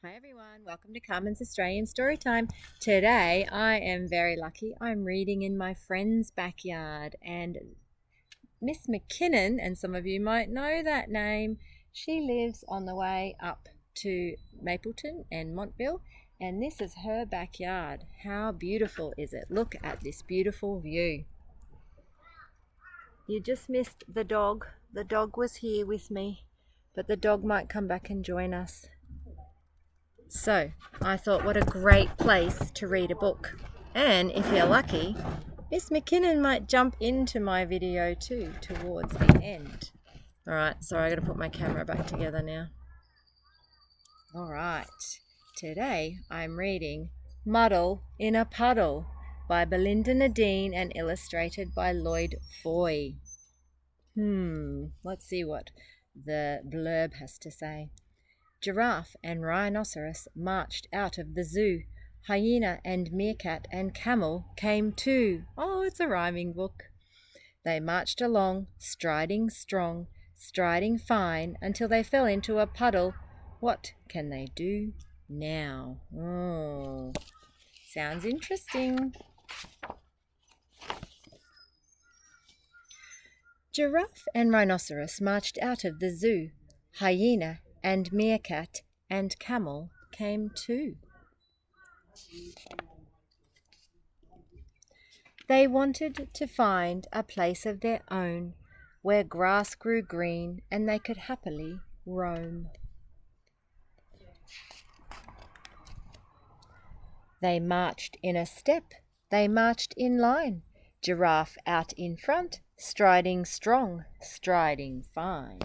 Hi everyone, welcome to Carmen's Australian Storytime. Today I am very lucky. I'm reading in my friend's backyard and Miss McKinnon, and some of you might know that name, she lives on the way up to Mapleton and Montville, and this is her backyard. How beautiful is it? Look at this beautiful view. You just missed the dog. The dog was here with me, but the dog might come back and join us. So I thought, what a great place to read a book. And if you're lucky, Miss McKinnon might jump into my video too towards the end. Alright, sorry, I gotta put my camera back together now. Alright, today I'm reading Muddle in a Puddle by Belinda Nadine and illustrated by Lloyd Foy. Let's see what the blurb has to say. Giraffe and rhinoceros marched out of the zoo. Hyena and meerkat and camel came too. Oh, it's a rhyming book. They marched along, striding strong, striding fine, until they fell into a puddle. What can they do now? Oh, sounds interesting. Giraffe and rhinoceros marched out of the zoo. Hyena and meerkat and camel came too. They wanted to find a place of their own where grass grew green and they could happily roam. They marched in a step, they marched in line, giraffe out in front, striding strong, striding fine.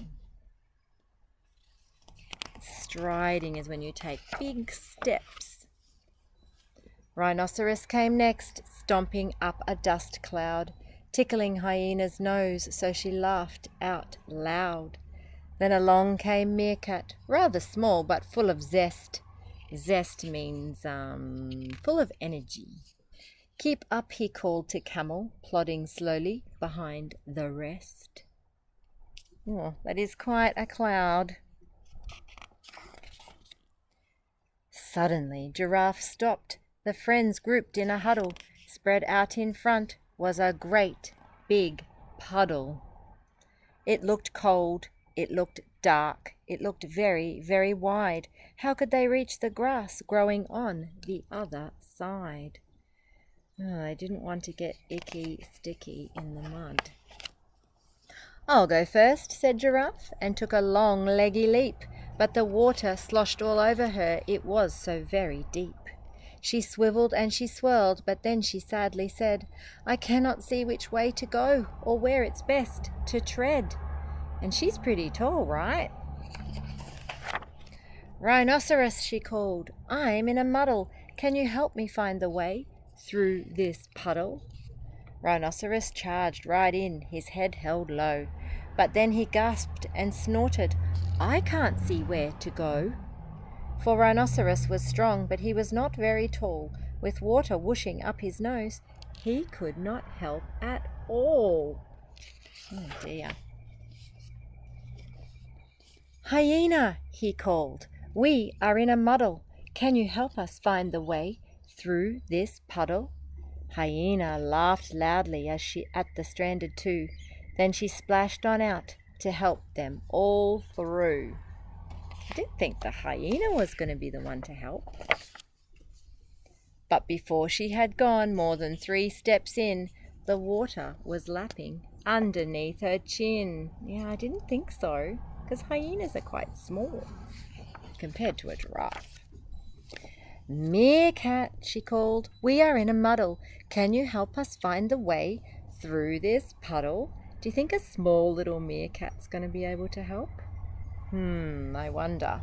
Striding is when you take big steps. Rhinoceros came next, stomping up a dust cloud, tickling Hyena's nose so she laughed out loud. Then along came Meerkat, rather small but full of zest. Zest means full of energy. Keep up, he called to Camel, plodding slowly behind the rest. Oh, that is quite a cloud. Suddenly, Giraffe stopped. The friends grouped in a huddle. Spread out in front was a great big puddle. It looked cold. It looked dark. It looked very, very wide. How could they reach the grass growing on the other side? Oh, I didn't want to get icky, sticky in the mud. I'll go first, said Giraffe, and took a long, leggy leap. But the water sloshed all over her, it was so very deep. She swivelled and she swirled, but then she sadly said, I cannot see which way to go, or where it's best to tread. And she's pretty tall, right? Rhinoceros, she called, I'm in a muddle. Can you help me find the way through this puddle? Rhinoceros charged right in, his head held low. But then he gasped and snorted, I can't see where to go. For Rhinoceros was strong, but he was not very tall. With water whooshing up his nose, he could not help at all. Oh dear. Hyena, he called, we are in a muddle. Can you help us find the way through this puddle? Hyena laughed loudly as she at the stranded two. Then she splashed on out to help them all through. I didn't think the hyena was going to be the one to help. But before she had gone more than 3 steps in, the water was lapping underneath her chin. Yeah, I didn't think so, because hyenas are quite small compared to a giraffe. Meerkat, she called, we are in a muddle. Can you help us find the way through this puddle? Do you think a small little meerkat's going to be able to help? I wonder.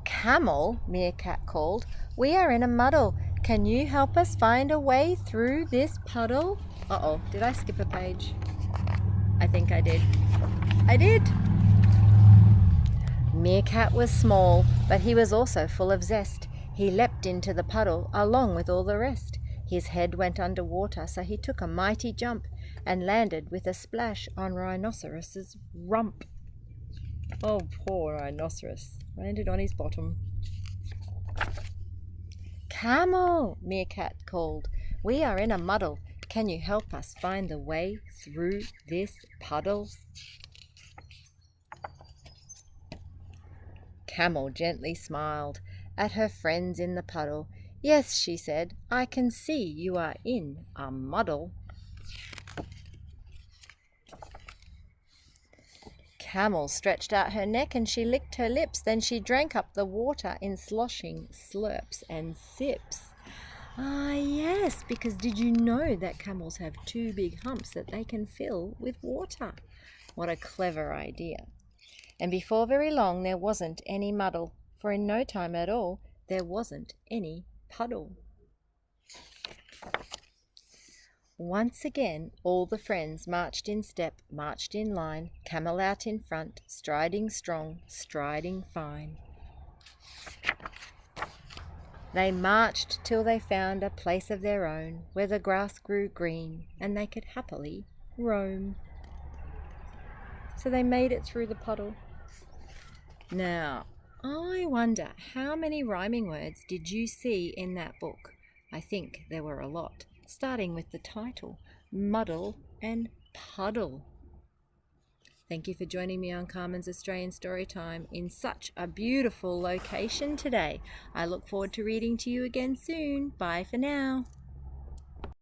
Camel, Meerkat called, we are in a muddle. Can you help us find a way through this puddle? Uh-oh, did I skip a page? I think I did. I did! Meerkat was small, but he was also full of zest. He leapt into the puddle along with all the rest. His head went under water, so he took a mighty jump and landed with a splash on Rhinoceros's rump. Oh, poor rhinoceros. Landed on his bottom. Camel, Meerkat called. We are in a muddle. Can you help us find the way through this puddle? Camel gently smiled at her friends in the puddle. Yes, she said, I can see you are in a muddle. Camel stretched out her neck and she licked her lips. Then she drank up the water in sloshing slurps and sips. Ah, yes, because did you know that camels have two big humps that they can fill with water? What a clever idea. And before very long there wasn't any muddle, for in no time at all there wasn't any puddle. Once again all the friends marched in step, marched in line, camel out in front, striding strong, striding fine. They marched till they found a place of their own, where the grass grew green and they could happily roam. So they made it through the puddle. Now, I wonder how many rhyming words did you see in that book? I think there were a lot, starting with the title, Muddle and Puddle. Thank you for joining me on Carmen's Australian Storytime in such a beautiful location today. I look forward to reading to you again soon. Bye for now.